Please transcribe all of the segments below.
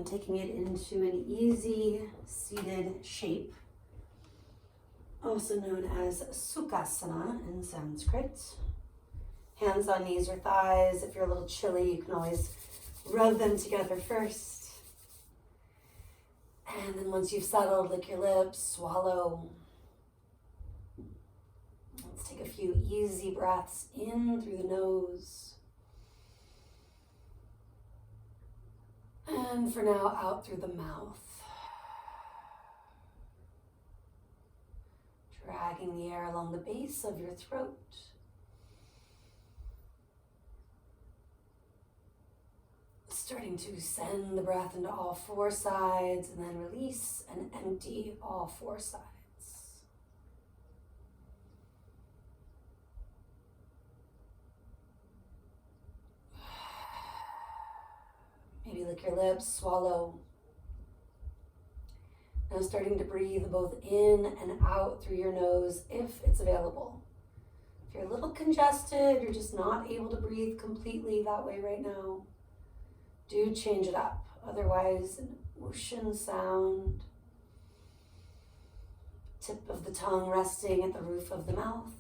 And taking it into an easy seated shape, also known as Sukhasana in Sanskrit. Hands on knees or thighs. If you're a little chilly, you can always rub them together first. And then once you've settled, lick your lips, swallow. Let's take a few easy breaths in through the nose. And for now, out through the mouth. Dragging the air along the base of your throat. Starting to send the breath into all four sides and then release and empty all four sides. Maybe lick your lips, swallow. Now starting to breathe both in and out through your nose if it's available. If you're a little congested, you're just not able to breathe completely that way right now, do change it up. Otherwise, an ocean sound. Tip of the tongue resting at the roof of the mouth.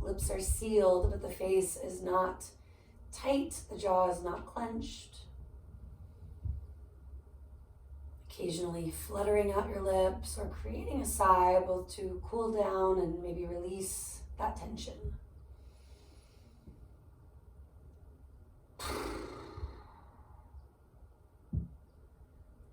Lips are sealed, but the face is not tight, the jaw is not clenched. Occasionally fluttering out your lips or creating a sigh, both to cool down and maybe release that tension.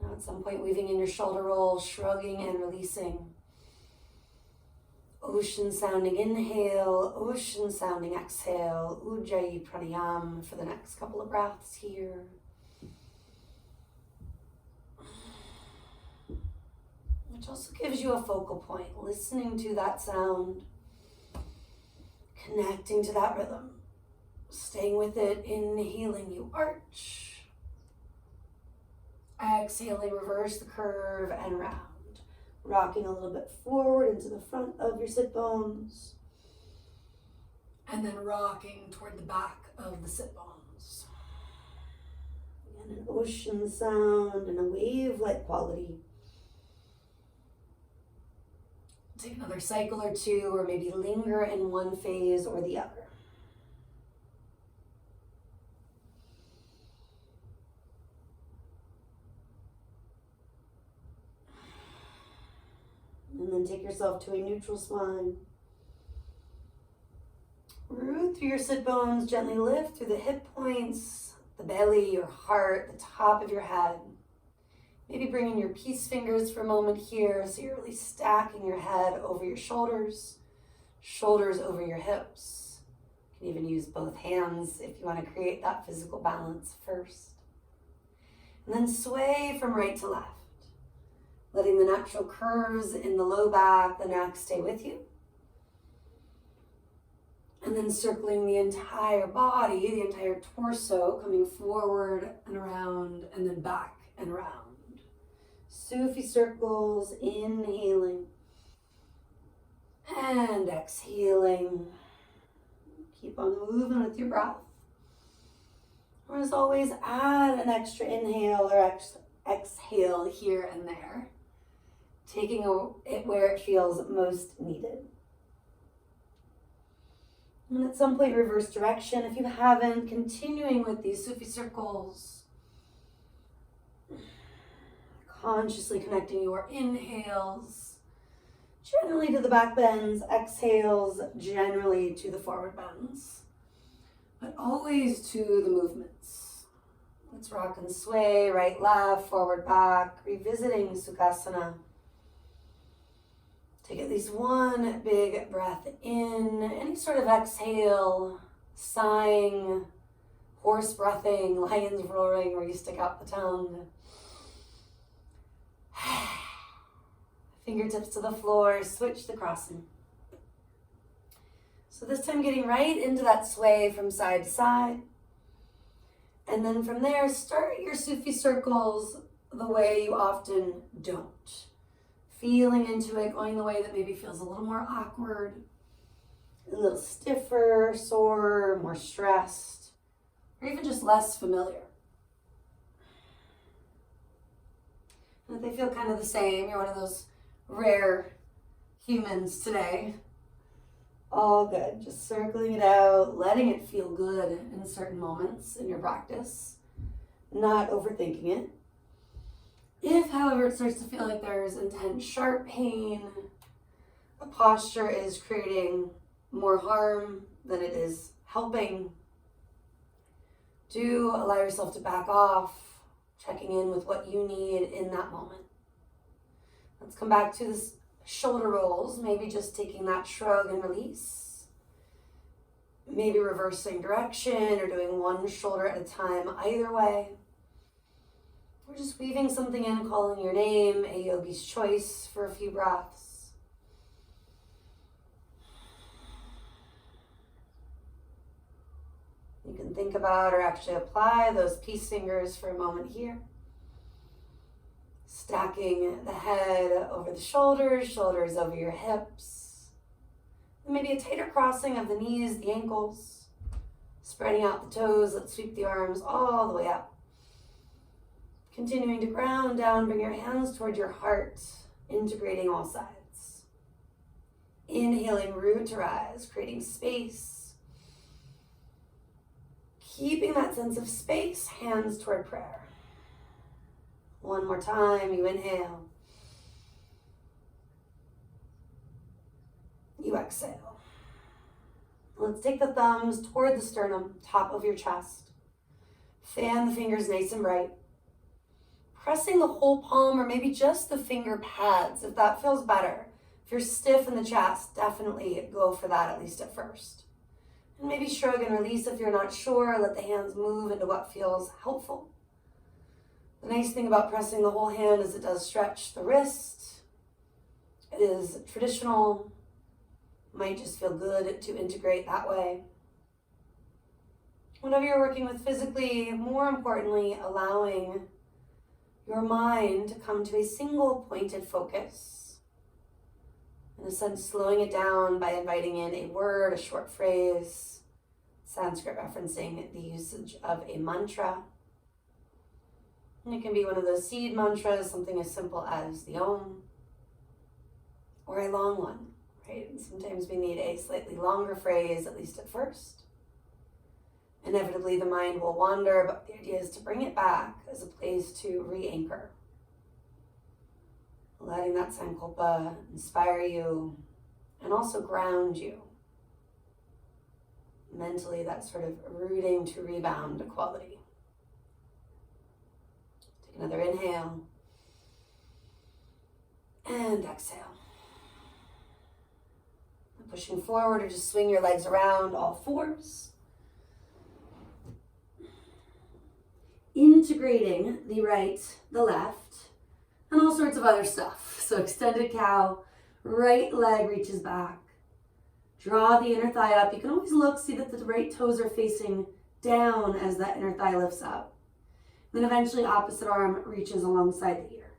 Now at some point weaving in your shoulder roll, shrugging and releasing. Ocean sounding inhale, ocean sounding exhale, Ujjayi Pranayam for the next couple of breaths here. Which also gives you a focal point, listening to that sound, connecting to that rhythm, staying with it. Inhaling, you arch. Exhaling, reverse the curve and round. Rocking a little bit forward into the front of your sit bones. And then rocking toward the back of the sit bones. Again, an ocean sound and a wave-like quality. Take another cycle or two, or maybe linger in one phase or the other. And then take yourself to a neutral spine. Root through your sit bones, gently lift through the hip points, the belly, your heart, the top of your head. Maybe bring in your peace fingers for a moment here, so you're really stacking your head over your shoulders, shoulders over your hips. You can even use both hands if you want to create that physical balance first. And then sway from right to left. Letting the natural curves in the low back, the neck stay with you. And then circling the entire body, the entire torso, coming forward and around and then back and round. Sufi circles, inhaling and exhaling. Keep on moving with your breath. Or as always, add an extra inhale or exhale here and there, taking it where it feels most needed. And at some point, reverse direction. If you haven't, continuing with these Sufi circles, consciously connecting your inhales generally to the back bends, exhales generally to the forward bends, but always to the movements. Let's rock and sway, right, left, forward, back, revisiting Sukhasana. Take at least one big breath in, any sort of exhale, sighing, horse breathing, lions roaring, where you stick out the tongue. Fingertips to the floor, switch the crossing. So this time getting right into that sway from side to side. And then from there, start your Sufi circles the way you often don't. Feeling into it, going the way that maybe feels a little more awkward, a little stiffer, sore, more stressed, or even just less familiar. but they feel kind of the same. You're one of those rare humans today. All good. Just circling it out, letting it feel good in certain moments in your practice, not overthinking it. If, however, it starts to feel like there's intense sharp pain, the posture is creating more harm than it is helping, do allow yourself to back off, checking in with what you need in that moment. Let's come back to this shoulder rolls, maybe just taking that shrug and release. Maybe reversing direction or doing one shoulder at a time, either way. We're just weaving something in, calling your name, a yogi's choice for a few breaths. You can think about or actually apply those peace fingers for a moment here. Stacking the head over the shoulders, shoulders over your hips. And maybe a tighter crossing of the knees, the ankles. Spreading out the toes, let's sweep the arms all the way up. Continuing to ground down, bring your hands toward your heart, integrating all sides. Inhaling, root to rise, creating space. Keeping that sense of space, hands toward prayer. One more time, you inhale. You exhale. Let's take the thumbs toward the sternum, top of your chest. Fan the fingers nice and bright. Pressing the whole palm or maybe just the finger pads if that feels better. If you're stiff in the chest, definitely go for that at least at first. And maybe shrug and release if you're not sure. Let the hands move into what feels helpful. The nice thing about pressing the whole hand is it does stretch the wrist. It is traditional. Might just feel good to integrate that way. Whenever you're working with physically, more importantly, allowing your mind to come to a single pointed focus. In a sense, slowing it down by inviting in a word, a short phrase, Sanskrit referencing the usage of a mantra. And it can be one of those seed mantras, something as simple as the Om, or a long one, right? And sometimes we need a slightly longer phrase, at least at first. Inevitably, the mind will wander, but the idea is to bring it back as a place to re-anchor. Letting that sankalpa inspire you and also ground you. Mentally, that sort of rooting to rebound quality. Take another inhale and exhale. And pushing forward or just swing your legs around all fours. Integrating the right, the left, and all sorts of other stuff. So extended cow, right leg reaches back. Draw the inner thigh up. You can always look, see that the right toes are facing down as that inner thigh lifts up. Then eventually opposite arm reaches alongside the ear.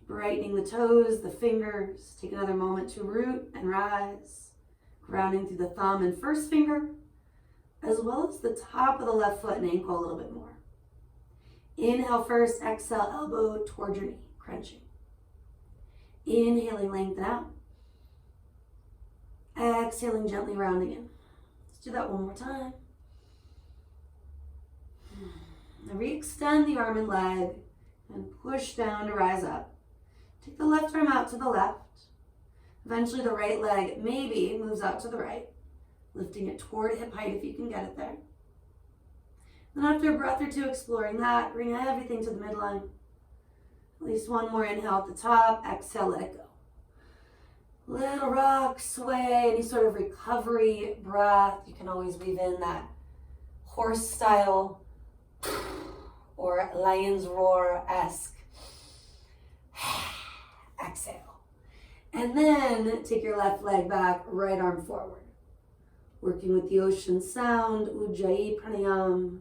Brightening the toes, the fingers. Take another moment to root and rise. Grounding through the thumb and first finger, as well as the top of the left foot and ankle a little bit more. Inhale first, exhale, elbow toward your knee, crunching. Inhaling, lengthen out. Exhaling, gently rounding in. Let's do that one more time. Now re-extend the arm and leg and push down to rise up. Take the left arm out to the left. Eventually the right leg maybe moves out to the right, lifting it toward hip height if you can get it there. Then after a breath or two exploring that, bring everything to the midline. At least one more inhale at the top, exhale, let it go. Little rock, sway, any sort of recovery breath. You can always weave in that horse style or lion's roar-esque. Exhale. And then take your left leg back, right arm forward. Working with the ocean sound, Ujjayi Pranayam.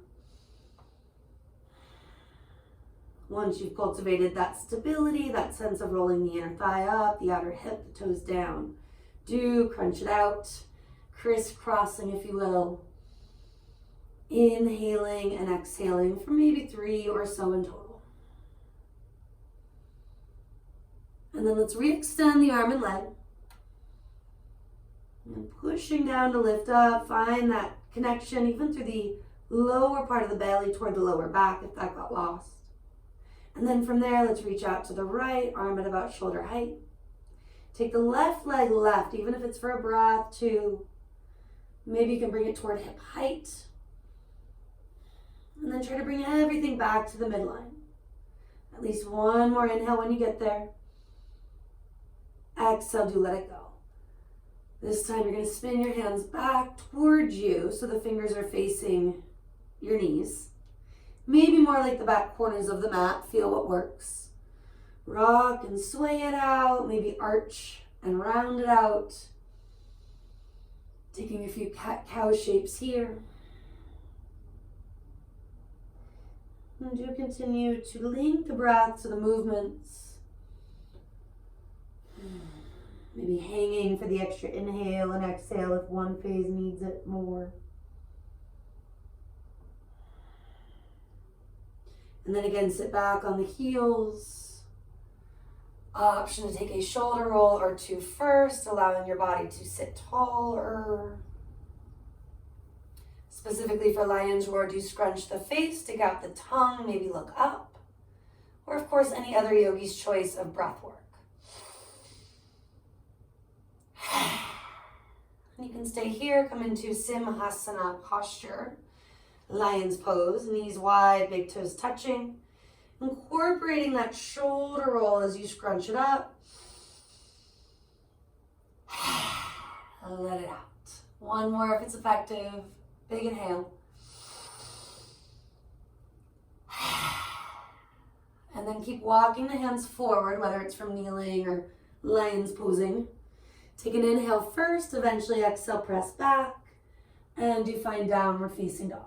Once you've cultivated that stability, that sense of rolling the inner thigh up, the outer hip, the toes down, do crunch it out, crisscrossing, if you will. Inhaling and exhaling for maybe 3 or so in total. And then let's re-extend the arm and leg. And pushing down to lift up. Find that connection even through the lower part of the belly toward the lower back if that got lost. And then from there, let's reach out to the right, arm at about shoulder height. Take the left leg left, even if it's for a breath, too. Maybe you can bring it toward hip height. And then try to bring everything back to the midline. At least one more inhale when you get there. Exhale, do let it go. This time you're going to spin your hands back towards you so the fingers are facing your knees. Maybe more like the back corners of the mat. Feel what works. Rock and sway it out. Maybe arch and round it out. Taking a few cat-cow shapes here. And do continue to link the breath to the movements. Maybe hanging for the extra inhale and exhale if one phase needs it more. And then again, sit back on the heels. Option to take a shoulder roll or two first, allowing your body to sit taller. Specifically for lion's roar, do scrunch the face, stick out the tongue, maybe look up. Or of course, any other yogi's choice of breath work. And you can stay here, come into Simhasana posture. Lion's pose, knees wide, big toes touching. Incorporating that shoulder roll as you scrunch it up. Let it out. One more if it's effective. Big inhale. And then keep walking the hands forward, whether it's from kneeling or lion's posing. Take an inhale first, eventually exhale, press back, and do find downward facing dog.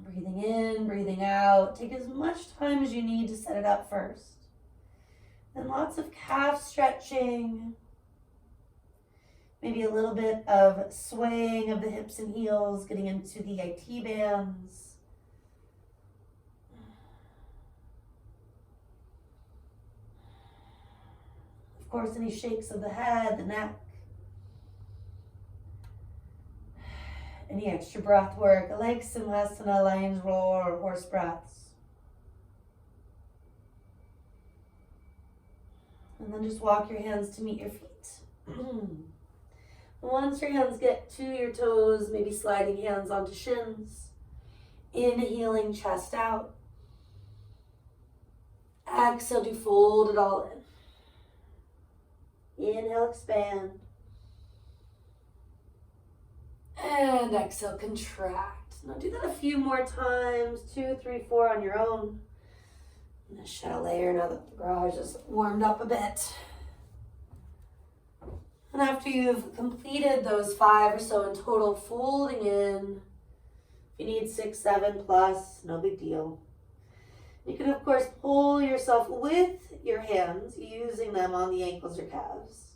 Breathing in, breathing out. Take as much time as you need to set it up first. And lots of calf stretching. Maybe a little bit of swaying of the hips and heels, getting into the IT bands. Of course, any shakes of the head, the neck. Any extra breath work, like Simhasana, lion's roar, or horse breaths. And then just walk your hands to meet your feet. Once your hands get to your toes, maybe sliding hands onto shins. Inhaling, chest out. Exhale, do fold it all in. Inhale, expand. And exhale, contract. Now do that a few more times, 2, 3, 4 on your own. I'm gonna shed a layer now that the garage is warmed up a bit. And after you've completed those 5 or so in total, folding in. If you need 6, 7 plus, no big deal. You can, of course, pull yourself with your hands, using them on the ankles or calves.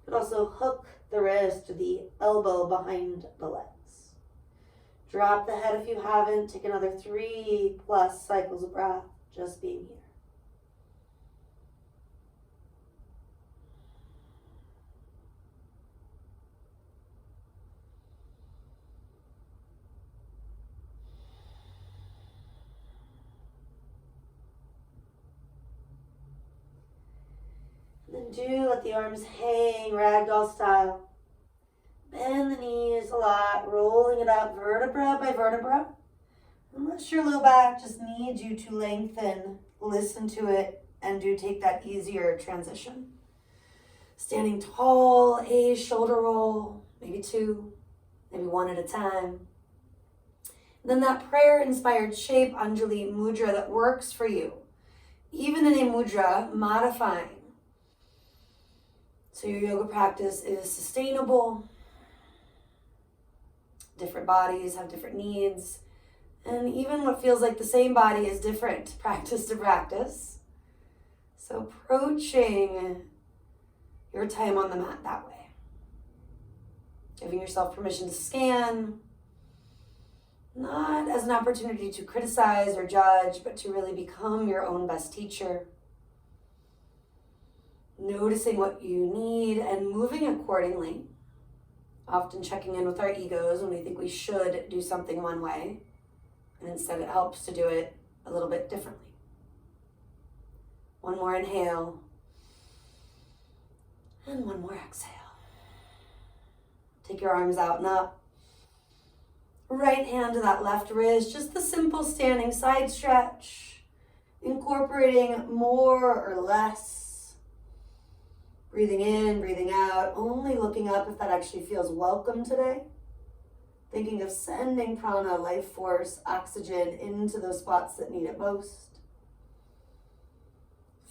But also hook the wrist or the elbow behind the legs. Drop the head if you haven't. Take another 3 plus cycles of breath, just being here. And do let the arms hang ragdoll style. Bend the knees a lot, rolling it up vertebra by vertebra. Unless your low back just needs you to lengthen, listen to it, and do take that easier transition. Standing tall, a shoulder roll, maybe 2, maybe 1 at a time. And then that prayer-inspired shape, Anjali Mudra, that works for you. Even in a mudra, modifying. So your yoga practice is sustainable. Different bodies have different needs. And even what feels like the same body is different practice to practice. So approaching your time on the mat that way. Giving yourself permission to scan. Not as an opportunity to criticize or judge, but to really become your own best teacher. Noticing what you need and moving accordingly. Often checking in with our egos when we think we should do something one way, and instead it helps to do it a little bit differently. One more inhale, and one more exhale. Take your arms out and up. Right hand to that left wrist, just the simple standing side stretch, incorporating more or less. Breathing in, breathing out, only looking up if that actually feels welcome today. Thinking of sending prana, life force, oxygen into those spots that need it most.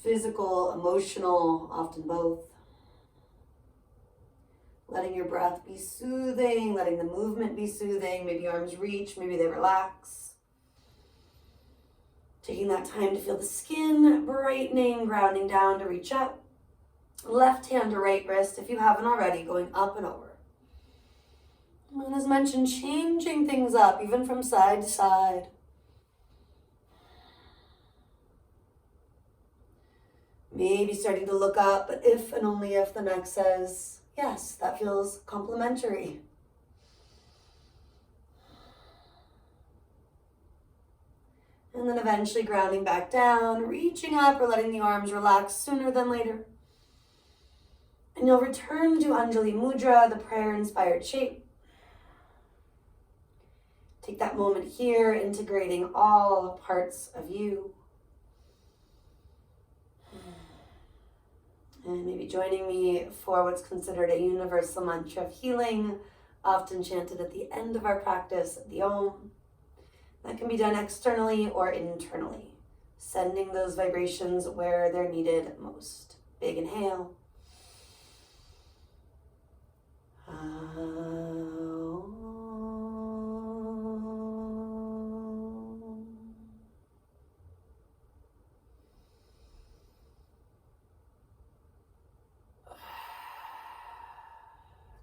Physical, emotional, often both. Letting your breath be soothing, letting the movement be soothing. Maybe arms reach, maybe they relax. Taking that time to feel the skin brightening, grounding down to reach up. Left hand to right wrist, if you haven't already, going up and over. And as mentioned, changing things up, even from side to side. Maybe starting to look up, but if and only if the neck says, yes, that feels complimentary. And then eventually grounding back down, reaching up or letting the arms relax sooner than later. And you'll return to Anjali Mudra, the prayer-inspired shape. Take that moment here, integrating all parts of you. And maybe joining me for what's considered a universal mantra of healing, often chanted at the end of our practice, the Om. That can be done externally or internally, sending those vibrations where they're needed most. Big inhale.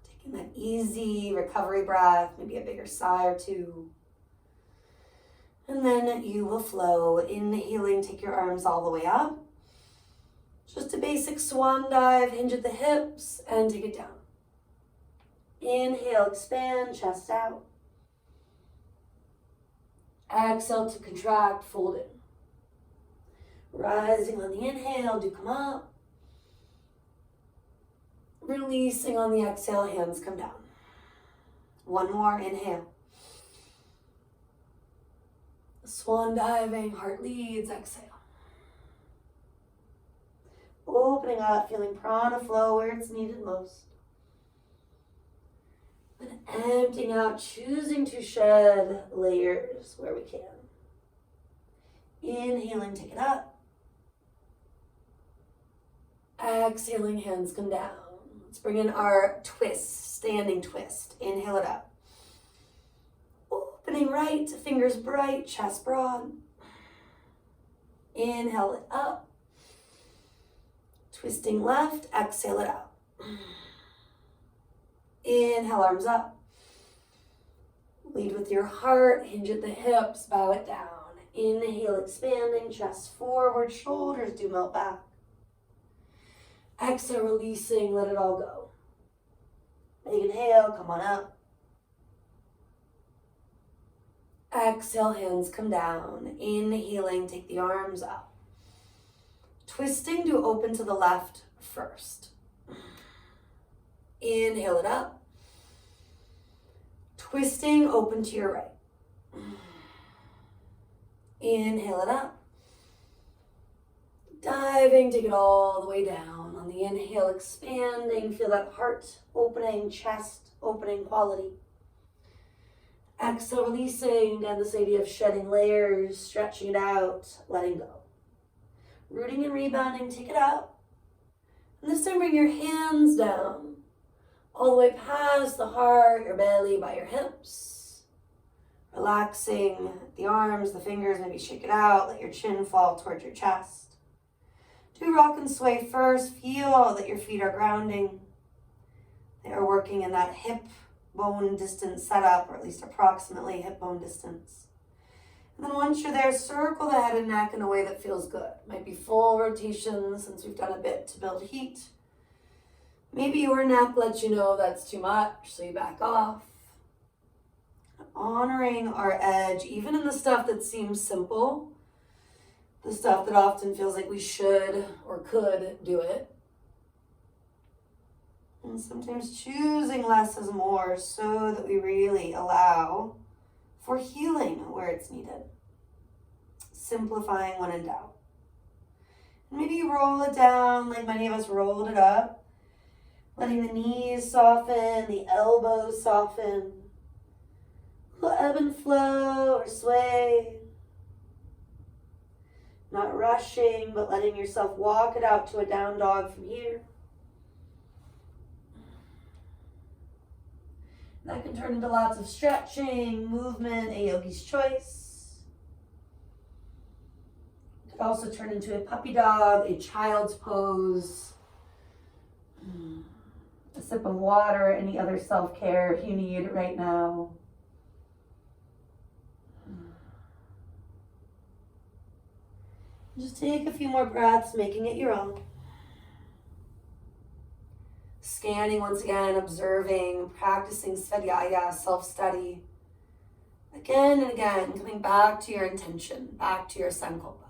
Taking that easy recovery breath, maybe a bigger sigh or two. And then you will flow. Inhaling, take your arms all the way up. Just a basic swan dive, hinge at the hips, and take it down. Inhale, expand, chest out. Exhale to contract, fold in. Rising on the inhale, do come up. Releasing on the exhale, hands come down. One more, inhale. Swan diving, heart leads, exhale. Opening up, feeling prana flow where it's needed most. And emptying out, choosing to shed layers where we can. Inhaling, take it up. Exhaling, hands come down. Let's bring in our twist, standing twist. Inhale it up. Opening right, fingers bright, chest broad. Inhale it up. Twisting left, exhale it out. Inhale, arms up. Lead with your heart, hinge at the hips, bow it down. Inhale, expanding, chest forward, shoulders do melt back. Exhale, releasing, let it all go. Big inhale, come on up. Exhale, hands come down. Inhaling, take the arms up. Twisting to open to the left first. Inhale it up. Twisting, open to your right. Inhale it up. Diving, take it all the way down. On the inhale, expanding, feel that heart opening, chest opening quality. Exhale, releasing, again, this idea of shedding layers, stretching it out, letting go. Rooting and rebounding, take it up. And this time bring your hands down, all the way past the heart, your belly, by your hips. Relaxing the arms, the fingers, maybe shake it out, let your chin fall towards your chest. Do rock and sway first. Feel that your feet are grounding. They are working in that hip bone distance set up, or at least approximately hip bone distance. And then once you're there, circle the head and neck in a way that feels good. Might be full rotation since we've done a bit to build heat. Maybe your neck lets you know that's too much, so you back off. Honoring our edge, even in the stuff that seems simple, the stuff that often feels like we should or could do it. And sometimes choosing less is more so that we really allow for healing where it's needed. Simplifying when in doubt. And maybe you roll it down like many of us rolled it up, letting the knees soften, the elbows soften. Little ebb and flow or sway. Not rushing, but letting yourself walk it out to a down dog from here. That can turn into lots of stretching, movement, a yogi's choice. It could also turn into a puppy dog, a child's pose, a sip of water, any other self-care you need right now. Just take a few more breaths, making it your own. Scanning once again, observing, practicing Svadyaya, self-study. Again and again, coming back to your intention, back to your sankalpa.